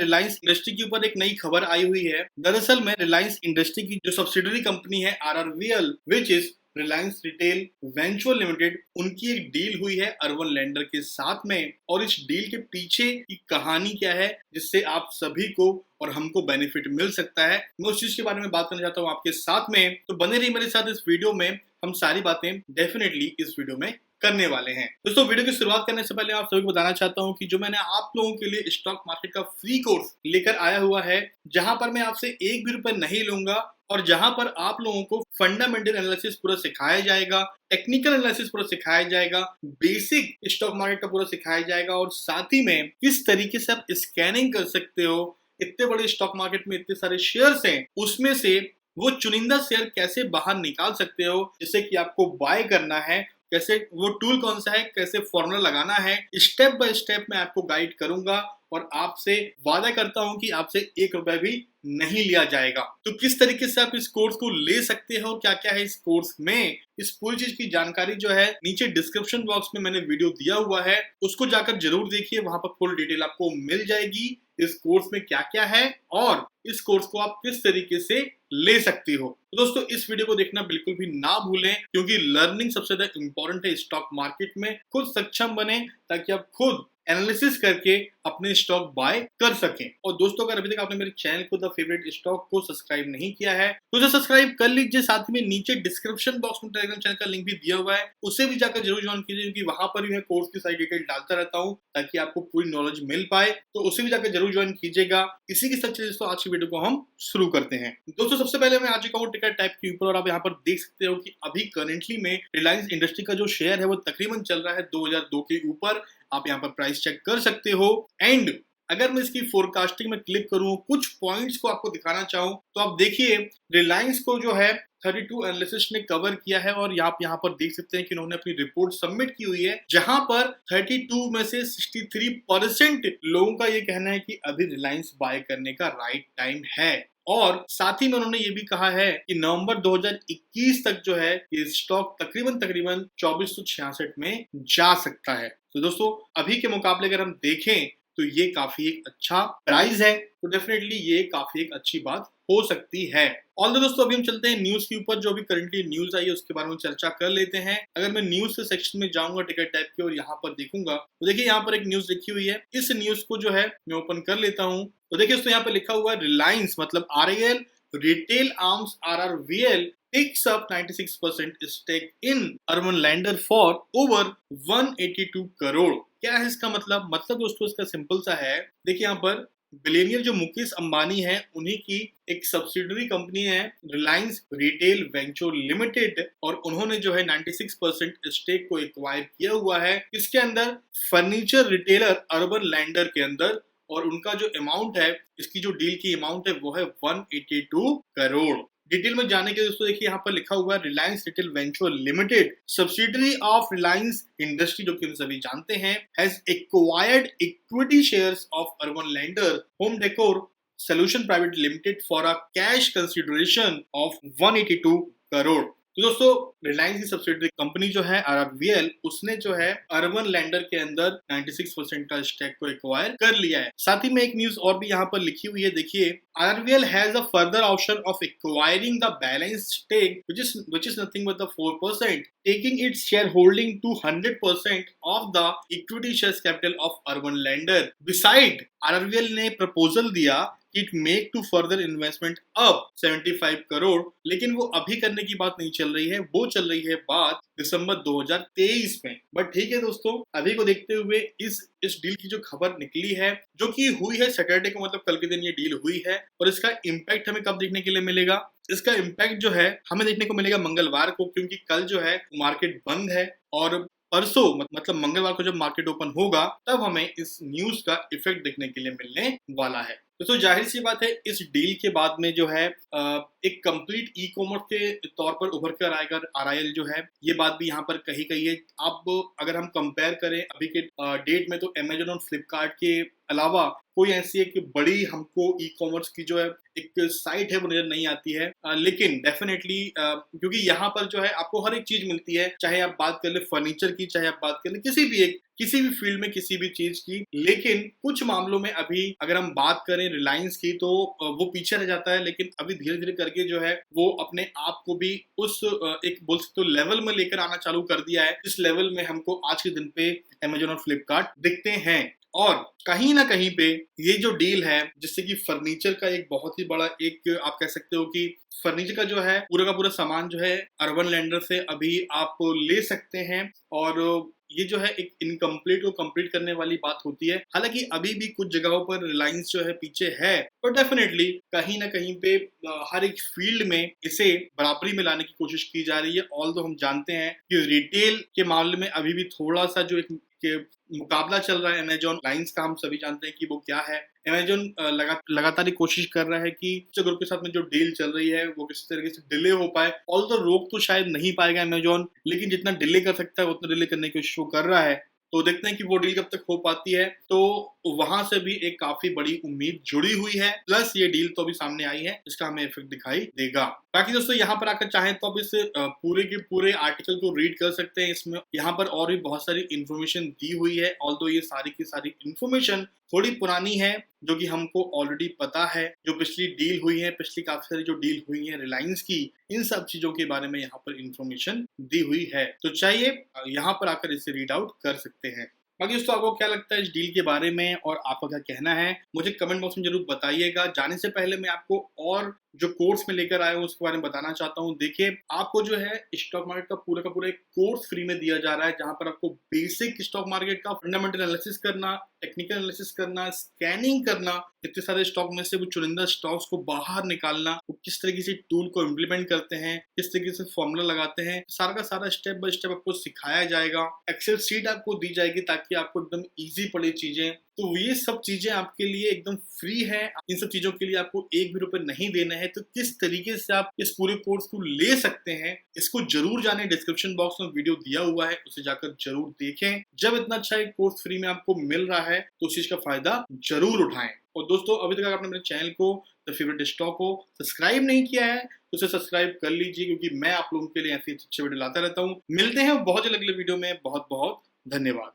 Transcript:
Reliance industry के ऊपर एक नई खबर आई हुई है। दरअसल में रिलायंस इंडस्ट्री की जो सब्सिडरी कंपनी है RRVL which is Reliance Retail Venture Limited, उनकी एक डील हुई है अर्बन लैंडर के साथ में। और इस डील के पीछे की कहानी क्या है जिससे आप सभी को और हमको बेनिफिट मिल सकता है, मैं उस चीज के बारे में बात करना चाहता हूँ आपके साथ में। तो बने रहिए मेरे साथ इस वीडियो में, हम सारी बातें डेफिनेटली इस वीडियो में करने वाले हैं। दोस्तों, वीडियो की शुरुआत करने से पहले आप सभी को बताना चाहता हूं कि जो मैंने आप लोगों के लिए स्टॉक मार्केट का फ्री कोर्स लेकर आया हुआ है, जहां पर मैं आपसे एक भी रुपए नहीं लूंगा और जहां पर आप लोगों को फंडामेंटल एनालिसिस पूरा सिखाया जाएगा, टेक्निकल एनालिसिस पूरा सिखाया जाएगा, बेसिक स्टॉक मार्केट का पूरा सिखाया जाएगा और साथ ही में किस तरीके से आप स्कैनिंग कर सकते हो। इतने बड़े स्टॉक मार्केट में इतने सारे शेयर्स हैं, उसमें से वो चुनिंदा शेयर कैसे बाहर निकाल सकते हो जिससे कि आपको बाय करना है, कैसे वो टूल कौन सा है, कैसे फॉर्मूला लगाना है, स्टेप बाय स्टेप मैं आपको गाइड करूंगा और आपसे वादा करता हूं कि आपसे एक रुपए भी नहीं लिया जाएगा। तो किस तरीके से आप इस कोर्स को ले सकते हो, क्या क्या है इस कोर्स में, इस पूरी चीज की जानकारी जो है नीचे डिस्क्रिप्शन बॉक्स में मैंने वीडियो दिया हुआ है, उसको जाकर जरूर देखिए। वहां पर फुल डिटेल आपको मिल जाएगी इस कोर्स में क्या क्या है और इस कोर्स को आप किस तरीके से ले सकती हो। तो दोस्तों, इस वीडियो को देखना बिल्कुल भी ना भूलें, क्योंकि लर्निंग सबसे ज्यादा इंपॉर्टेंट है स्टॉक मार्केट में। खुद सक्षम बने ताकि आप खुद एनालिसिस करके अपने स्टॉक बाय कर सकें। और दोस्तों, अगर अभी तक आपने मेरे चैनल को द फेवरेट स्टॉक को सब्सक्राइब नहीं किया है तो उसे सब्सक्राइब कर लीजिए। साथ में नीचे डिस्क्रिप्शन बॉक्स में टेलीग्राम चैनल का लिंक भी दिया हुआ है, उसे भी जाकर जरूर ज्वाइन कीजिए, क्योंकि वहां पर भी मैं कोर्स की सारी डिटेल डालता रहता हूं ताकि आपको पूरी नॉलेज मिल पाए। तो उसे भी जाकर जरूर ज्वाइन कीजिएगा। इसी के साथ दोस्तों आज की वीडियो को हम शुरू करते हैं। दोस्तों, सबसे पहले मैं आ चुका हूँ टिकट टाइप के ऊपर और आप यहाँ पर देख सकते हो कि अभी करेंटली में रिलायंस इंडस्ट्री का जो शेयर है वो तकरीबन चल रहा है 2002 के ऊपर। आप यहाँ पर प्राइस चेक कर सकते हो। एंड अगर मैं इसकी फोरकास्टिंग में क्लिक करूं, कुछ पॉइंट्स को आपको दिखाना चाहूं, तो आप देखिए रिलायंस को जो है 32 एनालिसिस्ट ने कवर किया है और आप यहाँ पर देख सकते हैं कि उन्होंने अपनी रिपोर्ट सबमिट की हुई है, जहां पर 32 में से 63% लोगों का ये कहना है कि अभी रिलायंस बाय करने का राइट टाइम है। और साथ ही में उन्होंने ये भी कहा है कि नवंबर 2021 तक जो है ये स्टॉक तकरीबन 2466 में जा सकता है। तो दोस्तों, अभी के मुकाबले अगर हम देखें तो ये काफी एक अच्छा प्राइस है, तो डेफिनेटली ये काफी एक अच्छी बात हो सकती है। ऑल दोस्तों, अभी हम चलते हैं न्यूज के ऊपर। जो अभी करंटली न्यूज आई है उसके बारे में चर्चा कर लेते हैं। अगर मैं न्यूज के सेक्शन में जाऊंगा टिकट टाइप के और यहाँ पर देखूंगा तो देखिए यहाँ पर एक न्यूज लिखी हुई है। इस न्यूज को जो है मैं ओपन कर लेता हूँ तो देखिए दोस्तों, यहाँ पर लिखा हुआ है रिलायंस मतलब RIL retail arms RRVL picks up 96% stake in urban lender for over 182 crore. क्या है इसका मतलब दोस्तों इसका सिंपल सा है। देखिए यहाँ पर बिलियनियर जो मुकेश अंबानी है, उन्हीं की एक सब्सिडरी कंपनी है रिलायंस रिटेल वेंचर लिमिटेड, और उन्होंने जो है 96% स्टेक को एक्वायर किया हुआ है। इसके अंदर फर्नीचर रिटेलर अर्बन लैंडर के अंदर, और उनका जो अमाउंट है, इसकी जो डील की अमाउंट है वो है 182 करोड़। डिटेल में जाने के दोस्तों देखिए यहाँ पर लिखा हुआ है Reliance retail venture limited subsidiary of Reliance industry, जो कि हम सभी जानते हैं, has acquired equity shares of urban lander home decor solution private limited for a cash consideration of 182 crore. तो दोस्तों, रिलायंस की सब्सिडरी कंपनी जो है RRVL, उसने जो है अर्बन लैंडर के अंदर 96% का स्टेक को एक्वायर कर लिया है। साथ ही में एक न्यूज और भी यहाँ पर लिखी हुई है। देखिए, RRVL has a further option of acquiring the balance stake, which is nothing but the 4%, taking its shareholding to 100% of the equity shares capital of urban lender. Beside, RRVL ने प्रपोजल दिया it make to further investment up 75 crore, लेकिन वो अभी करने की बात नहीं चल रही है, वो चल रही है बात दिसंबर 2023 में। बट ठीक है दोस्तों, अभी को देखते हुए इस डील की जो खबर निकली है, जो कि हुई है सैटरडे को, मतलब कल के दिन ये डील हुई है, और इसका इम्पैक्ट हमें कब देखने के लिए मिलेगा? इसका इम्पैक्ट जो है हमें देखने को मिलेगा मंगलवार को, क्योंकि कल जो है मार्केट बंद है और परसों मतलब मंगलवार को जब मार्केट ओपन होगा तब हमें इस न्यूज का इफेक्ट देखने के लिए मिलने वाला है। तो जाहिर सी बात है इस डील के बाद में जो है एक कंप्लीट ई कॉमर्स के तौर पर उभर कर आएगा RIL जो है, ये बात भी यहाँ पर कही गई है। अब अगर हम कंपेयर करें अभी के डेट में, तो अमेजन और फ्लिपकार्ट के अलावा कोई ऐसी एक बड़ी हमको ई कॉमर्स की जो है एक साइट है वो नजर नहीं आती है। लेकिन डेफिनेटली क्योंकि यहाँ पर जो है आपको हर एक चीज मिलती है, चाहे आप बात कर ले फर्नीचर की, चाहे आप बात कर ले किसी भी फील्ड में किसी भी चीज की। लेकिन कुछ मामलों में अभी अगर हम बात करें रिलायंस की तो वो पीछे रह जाता है, लेकिन अभी धीरे धीरे करके जो है वो अपने आप को भी उस एक बोल सकते हो लेवल में लेकर आना चालू कर दिया है, जिस लेवल में हमको आज के दिन पे अमेजोन और फ्लिपकार्ट दिखते हैं। और कहीं ना कहीं पे ये जो डील है, जिससे कि फर्नीचर का एक बहुत ही बड़ा एक आप कह सकते हो कि फर्नीचर का जो है पूरा का पूरा सामान जो है अर्बन लैंडर से अभी आप ले सकते हैं। और ये जो है एक इनकम्प्लीट को कंप्लीट करने वाली बात होती है। हालांकि अभी भी कुछ जगहों पर रिलायंस जो है पीछे है, पर डेफिनेटली कहीं ना कहीं पे हर एक फील्ड में इसे बराबरी में लाने की कोशिश की जा रही है। ऑल्दो हम जानते हैं कि रिटेल के मामले में अभी भी थोड़ा सा जो एक के मुकाबला चल रहा है अमेजोन रिलायंस का, हम सभी जानते हैं कि वो क्या है। अमेजोन लगातार ही कोशिश कर रहा है कि ग्रुप के साथ में जो डील चल रही है वो किसी तरीके से डिले हो पाए। ऑल्दो रोक तो शायद नहीं पाएगा अमेजोन, लेकिन जितना डिले कर सकता है उतना डिले करने की कोशिश वो कर रहा है। तो देखते हैं कि वो डील कब तक हो पाती है। तो वहां से भी एक काफी बड़ी उम्मीद जुड़ी हुई है, प्लस ये डील तो अभी सामने आई है, इसका हमें इफेक्ट दिखाई देगा। बाकी दोस्तों यहाँ पर आकर चाहें तो आप इस पूरे के पूरे आर्टिकल को रीड कर सकते हैं। इसमें यहाँ पर और भी बहुत सारी इन्फॉर्मेशन दी हुई है। ऑल्दो ये सारी की सारी इन्फॉर्मेशन थोड़ी पुरानी है, जो कि हमको ऑलरेडी पता है। जो पिछली डील हुई है, पिछली काफी सारी जो डील हुई है रिलायंस की, इन सब चीजों के बारे में यहाँ पर इन्फॉर्मेशन दी हुई है। तो चाहिए यहाँ पर आकर इसे रीड आउट कर सकते हैं। बाकी दोस्तों आपको क्या लगता है इस डील के बारे में और आपका क्या कहना है, मुझे कमेंट बॉक्स में जरूर बताइएगा। जाने से पहले मैं आपको और जो कोर्स में लेकर आया हूँ उसके बारे में बताना चाहता हूँ। देखिए, आपको जो है स्टॉक मार्केट का पूरा एक कोर्स फ्री में दिया जा रहा है, जहां पर आपको बेसिक स्टॉक मार्केट का फंडामेंटल एनालिसिस करना, टेक्निकल एनालिसिस करना, स्कैनिंग करना, इतने सारे स्टॉक में से वो चुनिंदा स्टॉक्स को बाहर निकालना, वो किस तरीके से टूल को इम्प्लीमेंट करते हैं, किस तरीके से फॉर्मूला लगाते हैं, सारा का सारा स्टेप बाय स्टेप आपको सिखाया जाएगा। एक्सेल शीट आपको दी जाएगी ताकि आपको एकदम ईजी पड़े चीजें। तो ये सब चीजें आपके लिए एकदम फ्री है। इन सब चीजों के लिए आपको एक भी रुपए नहीं देना है। तो किस तरीके से आप इस पूरे कोर्स को ले सकते हैं, इसको जरूर जाने। डिस्क्रिप्शन बॉक्स में वीडियो दिया हुआ है, उसे जाकर जरूर देखें। जब इतना अच्छा एक कोर्स फ्री में आपको मिल रहा है तो उस चीज का फायदा जरूर उठाएं। और दोस्तों, अभी तक आपने मेरे चैनल को द फेवरेट स्टॉक को सब्सक्राइब नहीं किया है तो उसे सब्सक्राइब कर लीजिए, क्योंकि मैं आप लोगों के लिए ऐसी अच्छे वीडियो लाता रहता हूँ। मिलते हैं बहुत जल्द अगले वीडियो में। बहुत बहुत धन्यवाद।